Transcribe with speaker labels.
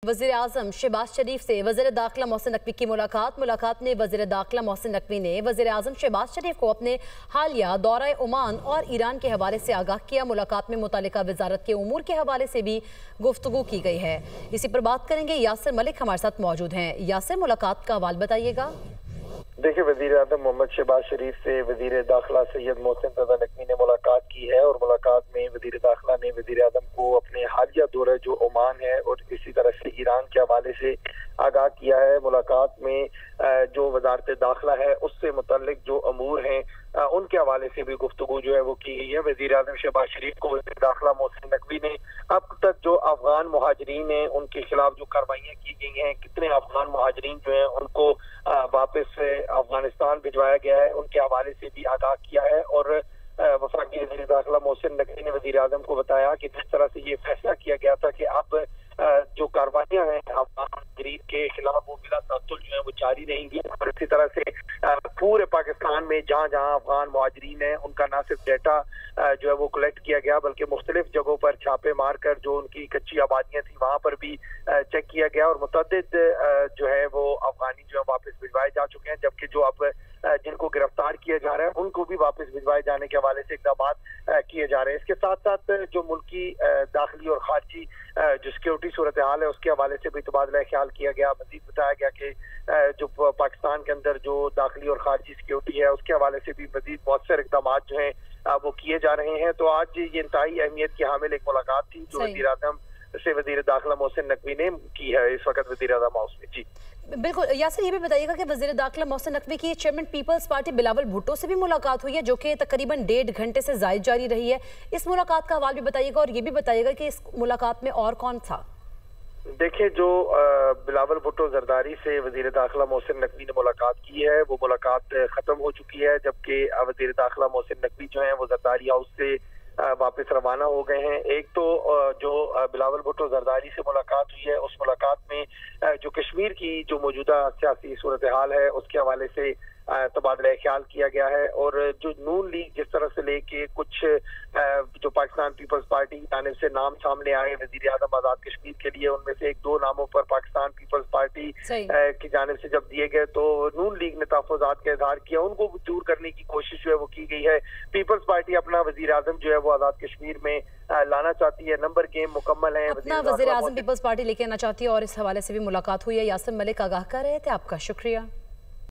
Speaker 1: वज़ीर आज़म शहबाज शरीफ से वज़ीर दाखिला मोहसिन नकवी की मुलाकात में वज़ीर दाखिला मोहसिन नकवी ने वज़ीर आज़म शहबाज शरीफ को अपने हालिया दौरा ओमान और ईरान के हवाले से आगाह किया। मुलाकात में मुतालिका वजारत के उमूर के हवाले से भी गुफ्तगू की गई है। इसी पर बात करेंगे। यासिर मलिक हमारे साथ मौजूद हैं। यासिर, मुलाकात का हवाल बताइएगा।
Speaker 2: देखिए, वज़ीर आज़म मोहम्मद शहबाज शरीफ से वज़ीर दाखिला सैयद मोहसिन रज़ा नकवी ने मुलाकात की है और मुलाकात में वज़ीर दाखिला ने वज़ीर आज़म को अपने हालिया दौरा जो ओमान है और इसी तरह से ईरान के हवाले से आगाह किया है। मुलाकात में जो वज़ारत दाखिला है उससे मुतल्लिक जो अमूर हैं उनके हवाले से भी गुफ्तगू जो है वो की गई है। वज़ीर आज़म शहबाज शरीफ को वज़ीर दाखिला मोहसिन नकवी ने अब तक जो अफगान मुहाजिरीन हैं उनके खिलाफ जो कार्रवाइयाँ की गई हैं, कितने अफगान मुहाजिरीन जो हैं उनको वापस अफगानिस्तान भिजवाया गया है, उनके हवाले से भी आगाह किया है। और वफाकी वज़ीर दाखिला मोहसिन नकवी ने वज़ीर आज़म को बताया कि जिस तरह से ये फैसला किया गया था कि अब जो कार्रवाइयाँ हैं अफगान मुहाजिरीन के खिलाफ वो बिला तअत्तुल जो है वो जारी रहेंगी। और इसी तरह से पूरे पाकिस्तान में जहाँ जहाँ अफगान मुहाजिरीन हैं उनका न सिर्फ डेटा जो है वो कलेक्ट किया गया बल्कि मुख्तलिफ जगहों पर छापे मार कर जो उनकी कच्ची आबादियाँ थी वहाँ पर भी चेक किया गया और मुतअद्दिद जो है वो अफगानी जो है वापस भिजवाए जा चुके हैं, जबकि जो अब जिनको गिरफ्तार किया जा रहा है उनको भी वापस भिजवाए जाने के हवाले से इक़दाम किए जा रहे हैं। इसके साथ साथ जो मुल्की दाखिली और खारजी जो सिक्योरिटी सूरत हाल है उसके हवाले से भी तबादला ख्याल किया गया। मजीद बताया गया कि जो पाकिस्तान के अंदर जो दाखिली और खारजी सिक्योरिटी है उसके हवाले से भी मजीद मौसर इक़दाम जो हैं वो किए जा रहे हैं। तो आज ये इंतहाई अहमियत की हामिल एक मुलाकात थी जो वज़ीर आज़म से वज़ीर दाखिला मोहसिन नकवी ने की है। इस वक्त वज़ीर आज़म हाउस में। जी
Speaker 1: बिल्कुल। यासिर, ये भी बताइएगा कि वज़ीर दाखिला मोहसिन नकवी की चेयरमैन पीपल्स पार्टी बिलावल भुट्टो से भी मुलाकात हुई है जो कि तकरीबन 1.5 घंटे से ज़ायद जारी रही है। इस मुलाकात का हवाल भी बताइएगा और ये भी बताइएगा कि इस मुलाकात में और कौन था।
Speaker 2: देखिए, जो बिलावल भुट्टो जरदारी से वज़ीर दाखिला मोहसिन नकवी ने मुलाकात की है वो मुलाकात ख़त्म हो चुकी है, जबकि वज़ीर दाखिला मोहसिन नकवी जो है वो जरदारी हाउस से वापस रवाना हो गए हैं। एक तो जो बिलावल भुट्टो जरदारी से मुलाकात हुई है उस मुलाकात में जो कश्मीर की जो मौजूदा सियासी सूरत हाल है उसके हवाले से तबादला ख्याल किया गया है। और जो नून लीग जिस तरह से लेके कुछ जो पाकिस्तान पीपल्स पार्टी की जानिब से नाम सामने आए वज़ीर आज़म आज़ाद कश्मीर के लिए, उनमें से 1-2 नामों पर पाकिस्तान पीपल्स पार्टी की जानिब से जब दिए गए तो नून लीग ने तहफ़्फ़ुज़ात का इज़हार किया, उनको दूर करने की कोशिश जो है वो की गई है। पीपल्स पार्टी अपना वज़ीर आज़म जो है वो आज़ाद कश्मीर में लाना चाहती है। नंबर गेम मुकम्मल है,
Speaker 1: अपना वज़ीर आज़म पीपल्स पार्टी लेके आना चाहती है और इस हवाले से भी मुलाकात हुई है। यासिर मलिक आगाह कर रहे थे। आपका शुक्रिया।